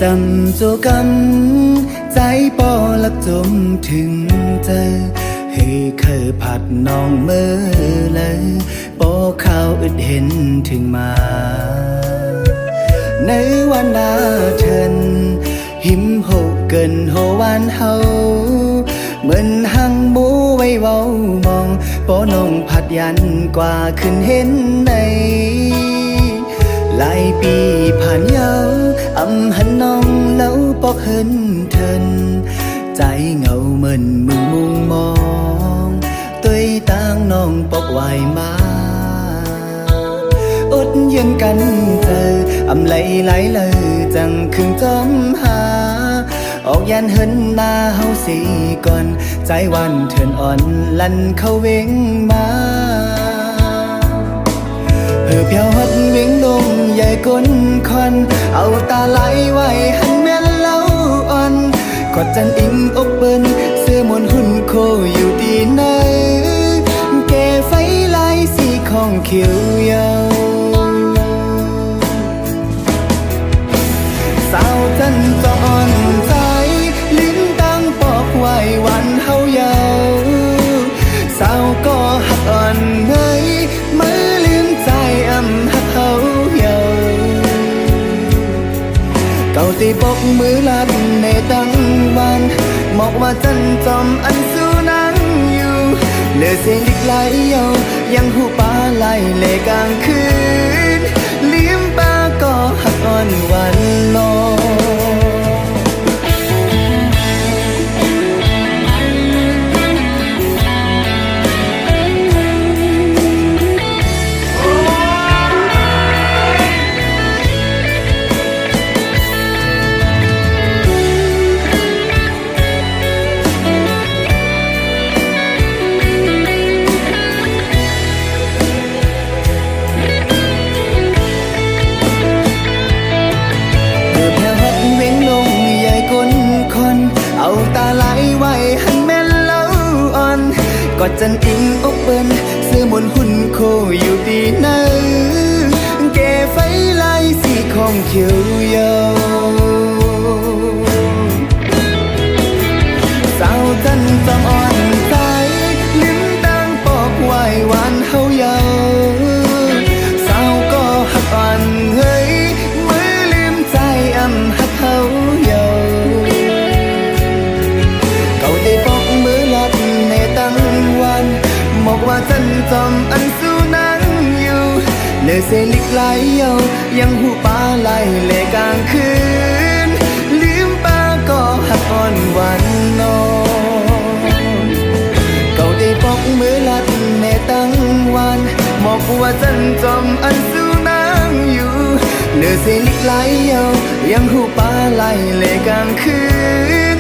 จำโจกำใจปอลักจมถึงเจอให้เคยผัดน้องเมื่อเลยปอข้าวอึดเห็นถึงมาในวันดาเทินหิมโหเกินโหวันเฮาเหมือนหังหมูไว้เว้ามองปอนองผัดยันกว่าขึ้นเห็นในหลายปีผ่านยาวอำหันน้องแล้วปอกเหินเทินใจเงาเหมือนมึงมุงมองตัวต่างน้องปอกไว้มาอดเยืนกันเจออำไหลไหลเลยจังคืนจอมหาออกยันเหินมาเฮาสีก่อนใจวันเถินอ่อนลั่นเข้าเวงมาเพื่อเพียวฮอดเวงดงใหญ่ก้นคอนเอาตาไหลไว้หันแม่นเล่าอ่อนกอดจันอิงอกเปิ้นเสื้อมนหุ่นโคอยู่ดีไหนแก่ไฟลายสีของเขียวยาวสาวจันจอนใจลิ้นตั้งปอกไว้วันเฮาเยาสาวก็หักอ่อนเงยมือลืมใจอำหักเฮาเยาเก่าตีปกมือลัดในตั้งวันมอกว่าจันจอมอันสู้นังอยู่เลือเสียงดิกไหลเยายังหูปลาไหลเลกลางคืนลิ้มปาก็หักอ่อนวันนอเอาตาไหลไว้หันแม่นเล่าอ่อนกอดจันอิงอกเปิ้นเสื้อมนหุ่นโคอยู่ดีนะแก่ไฟลายสีของเขียวยาวสาวจันจอมอ่อนใจลิ้มตั้งปอกไว้วันเฮาเยาสาวก็หักอ่อนเฮ้ยมือลืมใจอำหักเฮาเยาบอกว่าจันจอมอันสู้นังอยู่เลือเสลิกไหลเยายังหูปลาไหลเลกลางคืนลืมปาก็หักอ่อนวันนอนเก่าได้ปอกมือลัดในตั้งวันบอกว่าจันจอมอันสู้นังอยู่เลือเสลิกไหลเยายังหูปลาไหลเลกลางคืน